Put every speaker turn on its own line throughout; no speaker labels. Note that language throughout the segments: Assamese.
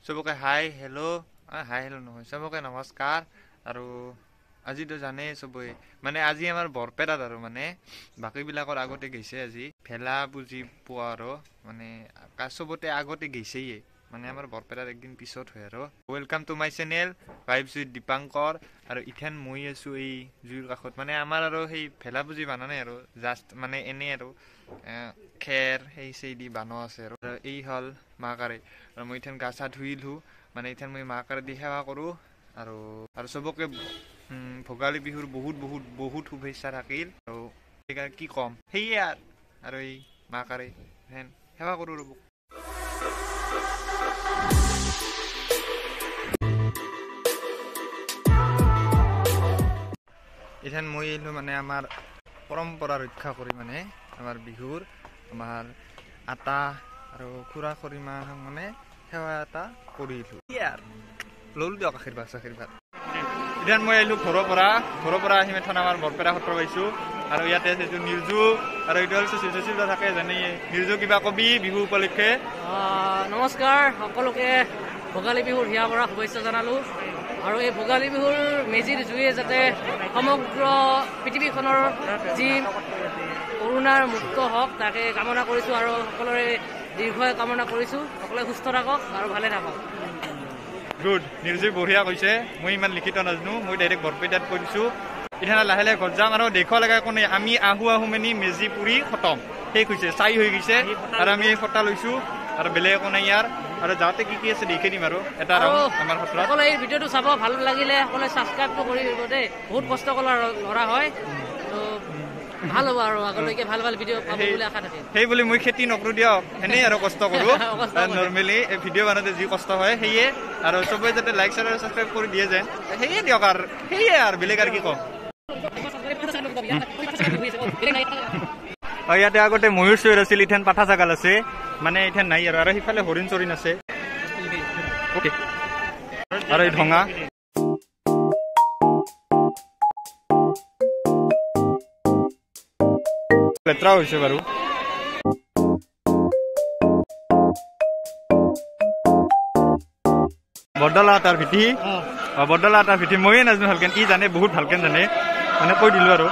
চবকে হাই হেল্ল' হাই হেল্ল' নহয় চবকে নমস্কাৰ আৰু আজিতো জানে চবে মানে আজি আমাৰ বৰপেটাত আৰু মানে বাকীবিলাকৰ আগতে গৈছে আজি ভেলা বুজি পোৱা আৰু মানে চবতে আগতে গৈছেয়ে মানে আমাৰ বৰপেটাত একদিন পিছত হয় আৰু welcome to my channel vibes with Dipankar আৰু ইথান মই আছোঁ এই জুইৰ কাষত মানে আমাৰ আৰু সেই ভেলা বুজি বানা নাই আৰু জাষ্ট মানে এনেই আৰু খেৰ সেই চেই দি বানো আছে আৰু এই হ'ল মা কাৰে আৰু মই ইথান গা চা ধুইলোঁ মানে ইথান মই মা কাৰে দি সেৱা কৰোঁ আৰু চবকে ভোগালী বিহুৰ বহুত বহুত বহুত শুভেচ্ছা থাকিল আৰু সেইকাৰণে কি ক'ম সেয়ে আৰু এই মা কাৰে সেৱা কৰোঁ ৰ'ব ইথান মই আহিলোঁ মানে আমাৰ পৰম্পৰা ৰক্ষা কৰি মানে আমাৰ বিহুৰ আমাৰ আটা আৰু খুৰা খুৰীমা মানে সেৱা এটা কৰিলোঁ ল'লোঁ দিয়ক আশীৰ্বাদ ইথান মই আহিলোঁ ঘৰৰ পৰা আহি মেথন আমাৰ বৰপেটা সত্ৰ পাইছোঁ আৰু ইয়াতে আছে এইটো নিৰ্জু আৰু এইটো হ'ল সুশীল থাকে জানে নিৰ্জু কিবা কবি বিহু উপলক্ষে
নমস্কাৰ সকলোকে ভোগালী বিহুৰ হিয়া পৰা শুভেচ্ছা জনালোঁ আৰু এই ভোগালী বিহুৰ মেজিৰ জুয়ে যাতে সমগ্ৰ পৃথিৱীখনৰ যি কৰোণাৰ মুক্ত হওক তাকে কামনা কৰিছোঁ আৰু সকলোৰে দীৰ্ঘায়ু কামনা কৰিছোঁ সকলোৱে সুস্থ থাকক আৰু ভালে থাকক
গুড নিৰ্জু বঢ়িয়া কৈছে মই ইমান লিখিত নাজানো মই ডাইৰেক্ট বৰপেটাত কৈ দিছোঁ ইথানে লাহে লাহে ঘৰত যাম আৰু দেখুৱা লগা একো নাই আমি আহো মেনি মেজি পুৰি খতম শেষ হৈছে চাই হৈ গৈছে আৰু আমি ফটা লৈছোঁ আৰু বেলেগ একো নাই ইয়াৰ আৰু যাওঁতে কি আছে দেখি দিম আৰু এটা আমাৰ সত্ৰত
সকলোৱে এই ভিডিঅ'টো চাব ভাল লাগিলে সকলোৱে ছাবস্ক্ৰাইবটো কৰি দিব দেই বহুত কষ্ট কৰা ল'ৰা হয় তো ভাল হ'ব আৰু আগলৈকে ভাল ভাল ভিডিঅ' পাব বুলি আশা থাকে
সেই বুলি মই খেতি নকৰোঁ দিয়ক এনেই আৰু কষ্ট কৰোঁ নৰ্মেলি এই ভিডিঅ' বনাওঁতে যি কষ্ট হয় সেয়ে আৰু চবেই যাতে লাইক শ্বেয়াৰ আৰু ছাবস্ক্ৰাইব কৰি দিয়ে যেন সেয়ে দিয়ক আৰু সেয়ে আৰু বেলেগ আৰু কি ক'ম ইয়াতে আগতে ময়ূৰ চয়ূৰ আছিল ইথান পাঠা ছাগাল আছে মানে ইথান নাই আৰু সিফালে হৰিণ চৰিণ আছে আৰু এই ঢঙা লেতেৰা হৈছে বাৰু বৰদলা তাৰ ভেটি ময়ে নাজানো ভালকে ই জানে বহুত ভালকে জানে মানে কৈ দিলোঁ আৰু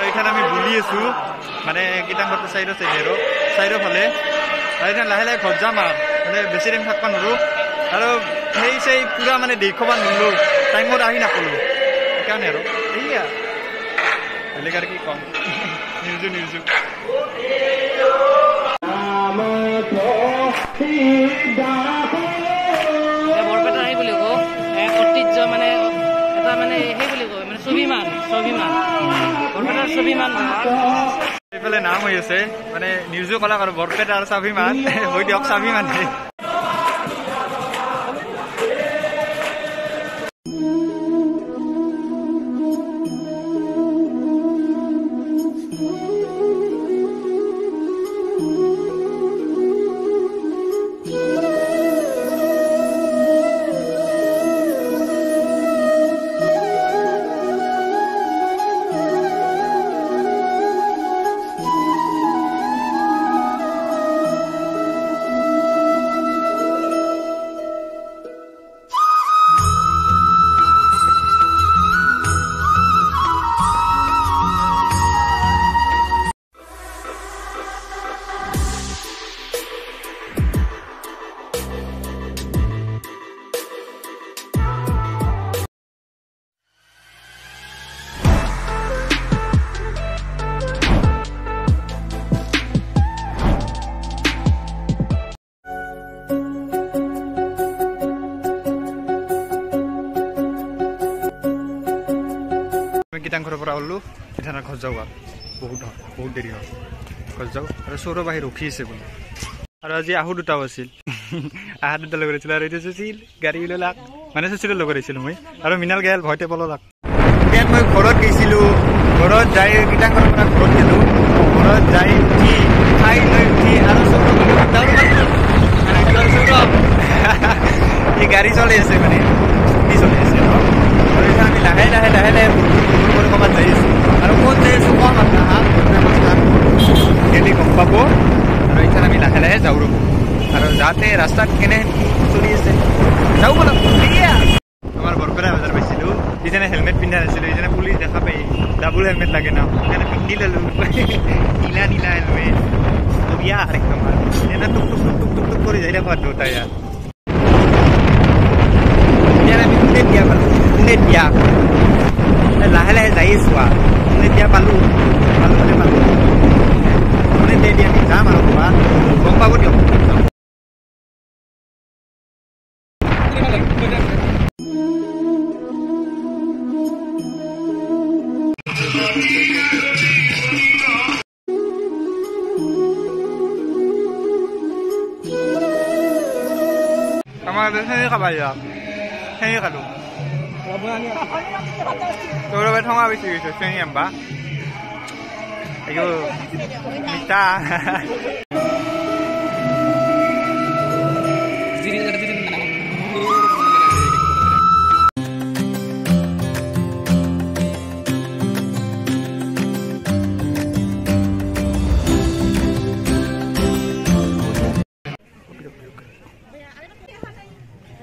এইখানে আমি বুলি আছোঁ মানে গীতাংঘৰটো চাইডৰ ফালে আৰু এতিয়া লাহে লাহে ঘৰত যাম আৰু মানে বেছি টাইম থাকিব নোৱাৰোঁ আৰু সেই পুৰা মানে দেখুৱাব নোৱাৰিলোঁ টাইমত আহি নাপালোঁ সেইকাৰণে আৰু সেয়া বেলেগ আৰু কি ক'ম নিৰ্জু
বৰপেটাৰ সেই বুলি কওঁ ঐতিহ্য মানে এটা মানে সেই বুলি কয় মানে স্বাভিমান বৰপেটাৰ স্বাভিমান
এইফালে নাম হৈ আছে মানে নিৰ্জু কলাক আৰু বৰপেটাৰ স্বাভিমান হৈ দিয়ক স্বাভিমান গীতাংঘৰৰ পৰা ওলো ইথানৰ ঘৰত যাওঁ আৰু বহুত দেৰি হ'ল ঘৰত যাওঁ আৰু সৌৰভ আহি ৰখি আছে বোলে আৰু আজি আহু দুটাও আছিল আহা দুটা লগত আহিছিল আৰু এইটো চুচিল গাড়ী ওলালাক মানে চুচিলৰ লগত আহিছিলোঁ মই আৰু মিনাল গায়েল ভয়তে পলালাক ইয়াত মই ঘৰত গৈছিলোঁ ঘৰত যাই গীতাংঘৰৰ পৰা ঘৰত গ'লোঁ ঘৰত যাই উঠি খাই লৈ উঠি আৰু সৌৰভ এই গাড়ী চলি আছে মানে স্কুটি চলি আছে আৰু আমি লাহে ক'ৰবাত যাই আছোঁ আৰু ক'ত যাই আছোঁ কোৱা কথা গেলি গম পাব আৰু এতিয়া আমি লাহে লাহে যাওঁ ৰ'ব আৰু যাতে ৰাস্তাত কেনে চলি আছে যাও বলা আমাৰ বৰপেটা বজাৰ পাইছিলোঁ ইজনে হেলমেট পিন্ধা নাছিলোঁ ইজনে পুলিচ দেখা পাই ডাবল হেলমেট লাগে ন সেইকাৰণে পিন্ধি ল'লোঁ নীলা নীলা হেলমেট বঢ়িয়া একদম আৰু এনে টুক টুক টুক টুক টুক টুক কৰি যাই থাকোঁ আৰু দুটাই ইয়াত এতিয়া আমি কোনে বিয়া পালোঁ কোনে বিয়া লাহে লাহে যাই আছোঁ আৰু কোনে বিয়া পালোঁ মানে পালোঁ কোনে দি আমি যাম আৰু ক'ৰবাত গম পাব দিয়ক আমাৰ সেই খাবা যাম সেই খালোঁ তোৰ বাবে ঠঙা বেছি গৈছোঁ চেনি আম্বা ayo minta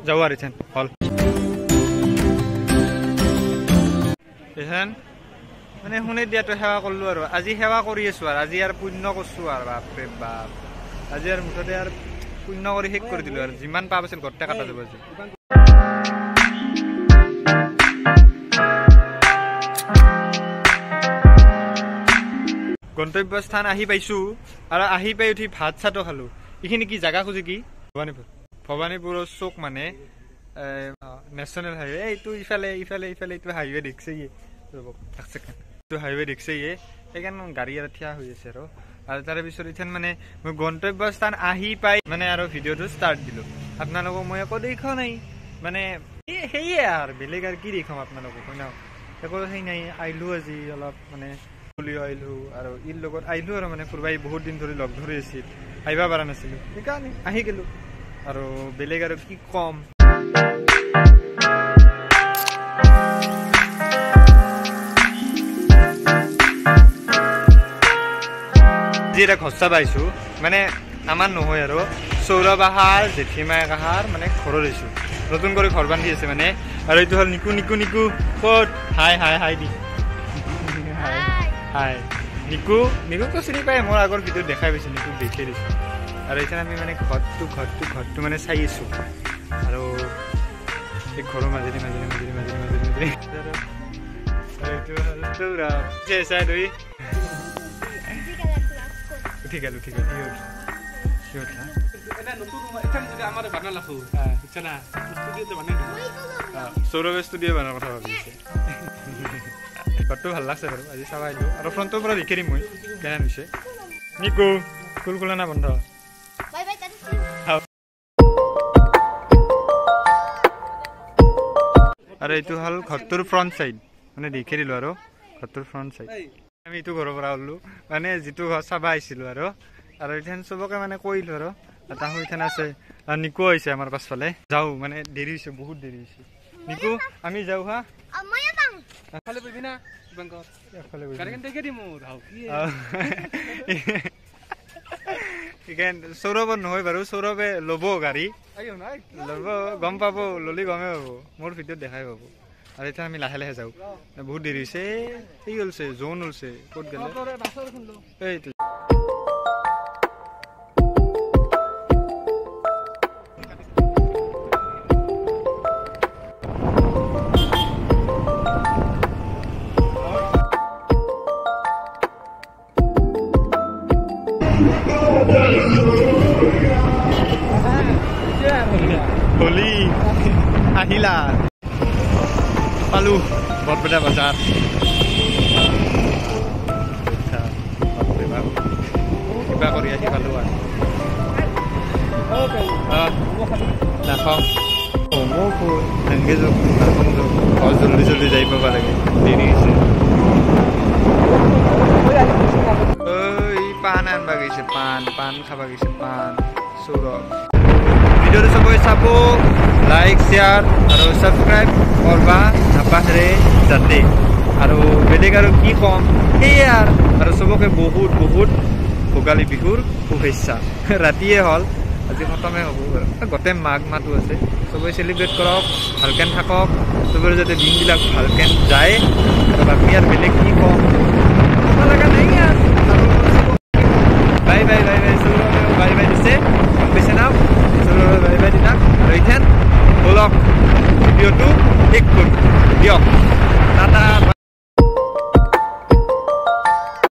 jauh hari Chan, hall. Chan, মানে শুনে দিয়াটো সেৱা কৰিলোঁ আৰু আজি সেৱা কৰি আছোঁ আৰু আজি আৰু পুণ্য কৰিছোঁ আৰু বাপৰে বাপ আজি আৰু মুঠতে আৰু পুণ্য কৰি শেষ কৰি দিলোঁ আৰু যিমান পাপ আছিল গোটেই কাটা যাব আজি গন্তব্যস্থান আহি পাইছোঁ আৰু আহি পাই উঠি ভাত চাতো খালোঁ এইখিনি কি জাগা খুজি কি ভবানীপুৰৰ চৌক মানে নেশ্যনেল হাইৱে এইটো ইফালে ইফালে ইফালে এইটো হাইৱে দেখিছে হাইৱে দেখিছে সেইকাৰণে গাড়ী আৰু থিয়া হৈ আছে আৰু তাৰে পিছত এতিয়া মানে মই গন্তব্যস্থান আহি পাই মানে আৰু ভিডিঅ'টো ষ্টাৰ্ট দিলোঁ আপোনালোকক মই একো দেখা নাই মানে সেয়ে আৰু বেলেগ আৰু কি দেখাম আপোনালোকক হয় ন একো সেই নাই আহিলোঁ আজি অলপ মানে ফুলিও আহিলোঁ আৰু ইৰ লগত আহিলোঁ আৰু মানে ফুৰবাই বহুত দিন ধৰি লগ ধৰি আছিল আহিব পৰা নাছিলোঁ সেইকাৰণে আহি গ'লোঁ আৰু বেলেগ আৰু কি কম এটা খচ্চা পাইছোঁ মানে আমাৰ নহয় আৰু সৌৰভ আহাৰ জেঠীমাই আহাৰ মানে ঘৰত আহিছোঁ নতুন কৰি ঘৰ বান্ধি আছে মানে আৰু এইটো হ'ল নিকু নিকু নিকু ক'ত হাই হাই হাই দি হাই নিকু নিকুকো চিনি পাই মোৰ আগৰ ভিডিঅ'ত দেখাই পাইছোঁ নিকুক দেখাই দিছোঁ আৰু এতিয়া আমি মানে ঘৰটো মানে চাই আছোঁ আৰু এই ঘৰৰ মাজেদি মাজেদি মাজেদি মাজেদি মাজেদি মাজেদি আৰু এইটো হ'ল সৌৰভ চাই দুই ঠিক আছে ঠিক আছে সৌৰভে ষ্টুডিঅ' বনোৱাৰ কথা ভাবিছে ঘৰটো ভাল লাগছে বাৰু আজি চাব আহিলোঁ আৰু ফ্ৰণ্টৰ পৰা দেখি দিম মই কেনে হৈছে নিকু কুল কুলানা বন্ধ আৰু এইটো হ'ল ঘৰটোৰ ফ্ৰণ্ট চাইড মানে দেখি দিলোঁ আৰু ঘৰটোৰ ফ্ৰণ্ট চাইড আমি এইটো ঘৰৰ পৰা ওলো মানে যিটো ঘৰ চাব আহিছিলোঁ আৰু এতিয়া চবকে মানে কৰিলোঁ আৰু তাহো এতিয়া আছে নিকু আহিছে আমাৰ পাছফালে যাওঁ মানে দেৰি হৈছে বহুত দেৰি হৈছে নিকু আমি যাওঁ হা সৌৰভৰ নহয় বাৰু সৌৰভে ল'ব গাড়ী ল'ব গম পাব ল'লি গমেই পাব মোৰ ভিডিঅ'ত দেখাই পাব আৰু এতিয়া আমি লাহে লাহে যাওঁ বহুত দেৰি হৈছে এই ওলছে জোন ওলছে ক'ত গ'লে এইটো হলি আহিলা পালো বৰপেটা বজাৰ কিবা কৰি আহি পালো আৰু নাখাওঁ এনেকৈ ঘৰ জলদি জলদি যাই পাব লাগে দেৰি হৈছে পাণ আনবা গৈছে পাণ খাব গৈছে পাণ সৌৰভ ভিডিঅ'টো চবই চাব লাইক শ্বেয়াৰ আৰু ছাবস্ক্ৰাইব কৰবা নাপাহৰে যাতে আৰু বেলেগ আৰু কি ক'ম সেয়ে আৰু চবকে বহুত বহুত ভোগালী বিহুৰ শুভেচ্ছা ৰাতিয়ে হ'ল আজি খতমে হ'ব গোটেই মাঘ মাহটো আছে চবেই চেলিব্ৰেট কৰক ভালকেন থাকক চবৰে যাতে দিনবিলাক ভালকেন যায় আৰু বাকী আৰু বেলেগ কি কম ক'ব লগা নাই আৰু বাই বাই বাই বাই চবৰে বাই বাই দিছে পিছে নাও চবৰে বাই বাই দিনা ৰৈথেন বলক ভিডিঅ'টো শেষ কৰোঁ দিয়ক টাটা